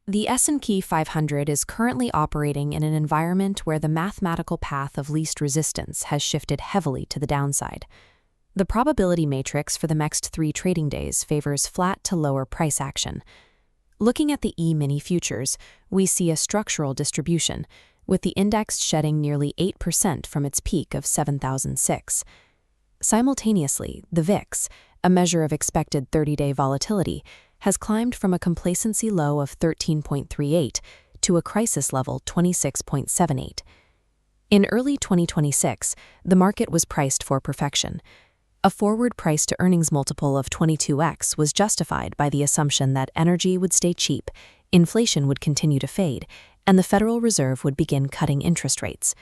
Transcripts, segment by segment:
The S&P 500 is currently operating in an environment where the mathematical path of least resistance has shifted heavily to the downside. The probability matrix for the next 3 trading days favors flat to lower price action. Looking at the E-mini futures, we see a structural distribution, with the index shedding nearly 8% from its peak of 7,006. Simultaneously, the VIX, a measure of expected 30-day volatility, has climbed from a complacency low of 13.38 to a crisis level 26.78. In early 2026, the market was priced for perfection. A forward price-to-earnings multiple of 22x was justified by the assumption that energy would stay cheap, inflation would continue to fade, and the Federal Reserve would begin cutting interest rates.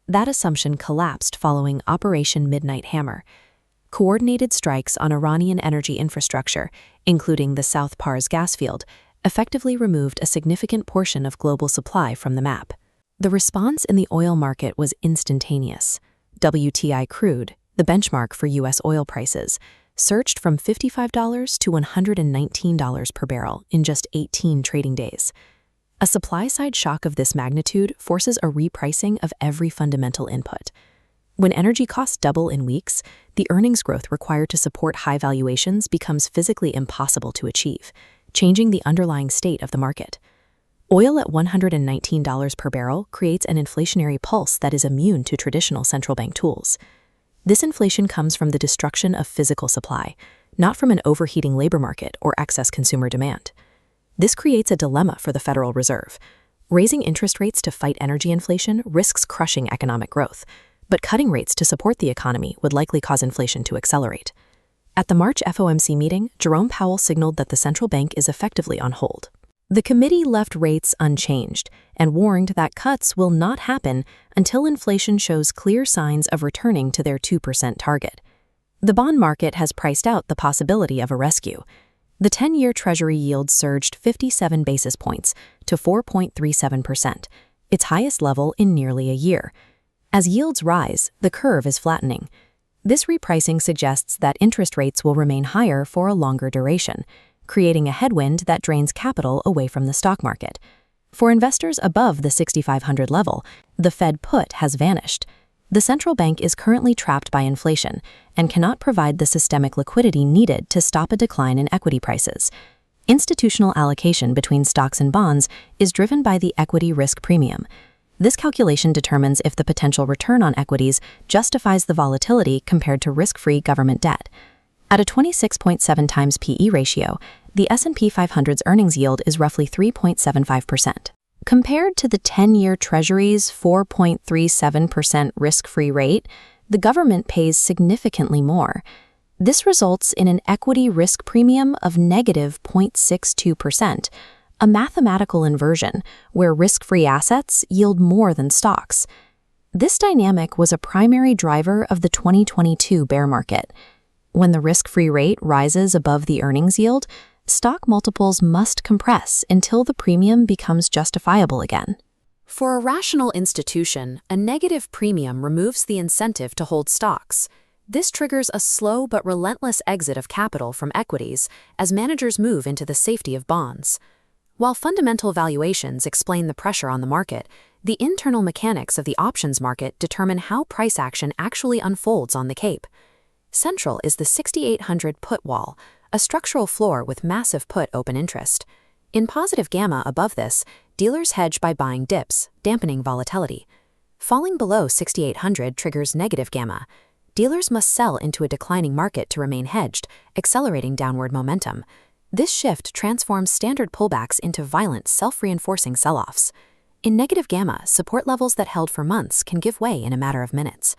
That assumption collapsed following Operation Midnight Hammer. Coordinated strikes on Iranian energy infrastructure, including the South Pars gas field, effectively removed a significant portion of global supply from the map. The response in the oil market was instantaneous. WTI crude, the benchmark for U.S. oil prices, surged from $55 to $119 per barrel in just 18 trading days. A supply-side shock of this magnitude forces a repricing of every fundamental input. When energy costs double in weeks, the earnings growth required to support high valuations becomes physically impossible to achieve, changing the underlying state of the market. Oil at $119 per barrel creates an inflationary pulse that is immune to traditional central bank tools. This inflation comes from the destruction of physical supply, not from an overheating labor market or excess consumer demand. This creates a dilemma for the Federal Reserve. Raising interest rates to fight energy inflation risks crushing economic growth, but cutting rates to support the economy would likely cause inflation to accelerate. At the March FOMC meeting, Jerome Powell signaled that the central bank is effectively on hold. The committee left rates unchanged and warned that cuts will not happen until inflation shows clear signs of returning to their 2% target. The bond market has priced out the possibility of a rescue. The 10-year Treasury yield surged 57 basis points to 4.37%, its highest level in nearly a year. As yields rise, the curve is flattening. This repricing suggests that interest rates will remain higher for a longer duration, creating a headwind that drains capital away from the stock market. For investors above the 6,500 level, the Fed put has vanished. The central bank is currently trapped by inflation and cannot provide the systemic liquidity needed to stop a decline in equity prices. Institutional allocation between stocks and bonds is driven by the equity risk premium. This calculation determines if the potential return on equities justifies the volatility compared to risk-free government debt. At a 26.7 times PE ratio, the S&P 500's earnings yield is roughly 3.75%. Compared to the 10-year Treasury's 4.37% risk-free rate, the government pays significantly more. This results in an equity risk premium of negative 0.62%, a mathematical inversion where risk-free assets yield more than stocks. This dynamic was a primary driver of the 2022 bear market. When the risk-free rate rises above the earnings yield, stock multiples must compress until the premium becomes justifiable again. For a rational institution, a negative premium removes the incentive to hold stocks. This triggers a slow but relentless exit of capital from equities as managers move into the safety of bonds. While fundamental valuations explain the pressure on the market, the internal mechanics of the options market determine how price action actually unfolds on the Cape. Central is the 6,800 put wall, a structural floor with massive put open interest. In positive gamma above this, dealers hedge by buying dips, dampening volatility. Falling below 6,800 triggers negative gamma. Dealers must sell into a declining market to remain hedged, accelerating downward momentum. This shift transforms standard pullbacks into violent, self-reinforcing sell-offs. In negative gamma, support levels that held for months can give way in a matter of minutes.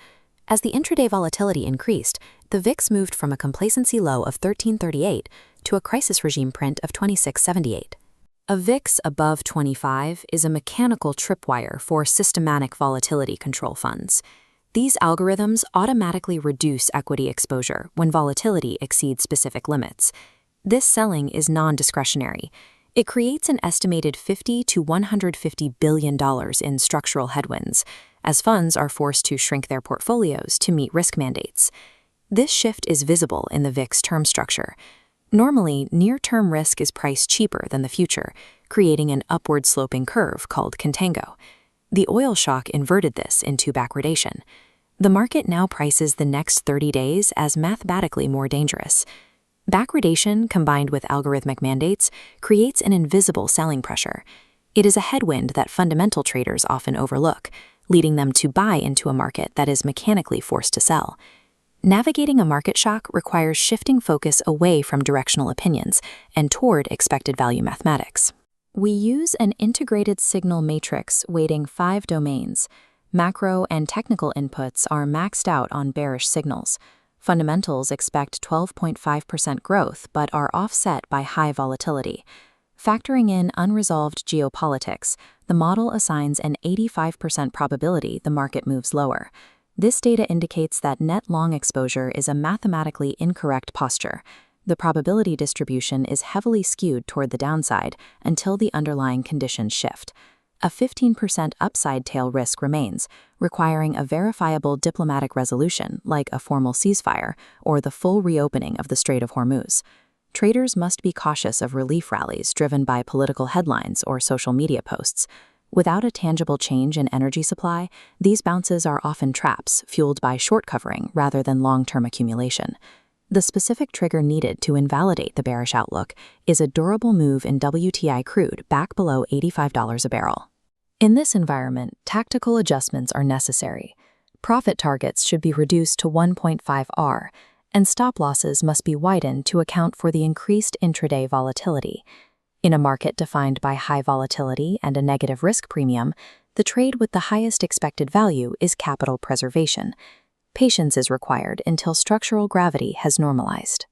As the intraday volatility increased, the VIX moved from a complacency low of 1338 to a crisis regime print of 2678. A VIX above 25 is a mechanical tripwire for systematic volatility control funds. These algorithms automatically reduce equity exposure when volatility exceeds specific limits. This selling is non-discretionary. It creates an estimated $50 to $150 billion in structural headwinds, as funds are forced to shrink their portfolios to meet risk mandates. This shift is visible in the VIX term structure. Normally, near-term risk is priced cheaper than the future, creating an upward-sloping curve called contango. The oil shock inverted this into backwardation. The market now prices the next 30 days as mathematically more dangerous. Backwardation, combined with algorithmic mandates, creates an invisible selling pressure. It is a headwind that fundamental traders often overlook, leading them to buy into a market that is mechanically forced to sell. Navigating a market shock requires shifting focus away from directional opinions and toward expected value mathematics. We use an integrated signal matrix weighting 5 domains. Macro and technical inputs are maxed out on bearish signals. Fundamentals expect 12.5% growth but are offset by high volatility. Factoring in unresolved geopolitics, the model assigns an 85% probability the market moves lower. This data indicates that net long exposure is a mathematically incorrect posture. The probability distribution is heavily skewed toward the downside until the underlying conditions shift. A 15% upside tail risk remains, requiring a verifiable diplomatic resolution like a formal ceasefire or the full reopening of the Strait of Hormuz. Traders must be cautious of relief rallies driven by political headlines or social media posts. Without a tangible change in energy supply, these bounces are often traps fueled by short covering rather than long-term accumulation. The specific trigger needed to invalidate the bearish outlook is a durable move in WTI crude back below $85 a barrel. In this environment, tactical adjustments are necessary. Profit targets should be reduced to 1.5 R, and stop losses must be widened to account for the increased intraday volatility. In a market defined by high volatility and a negative risk premium, the trade with the highest expected value is capital preservation. Patience is required until structural gravity has normalized.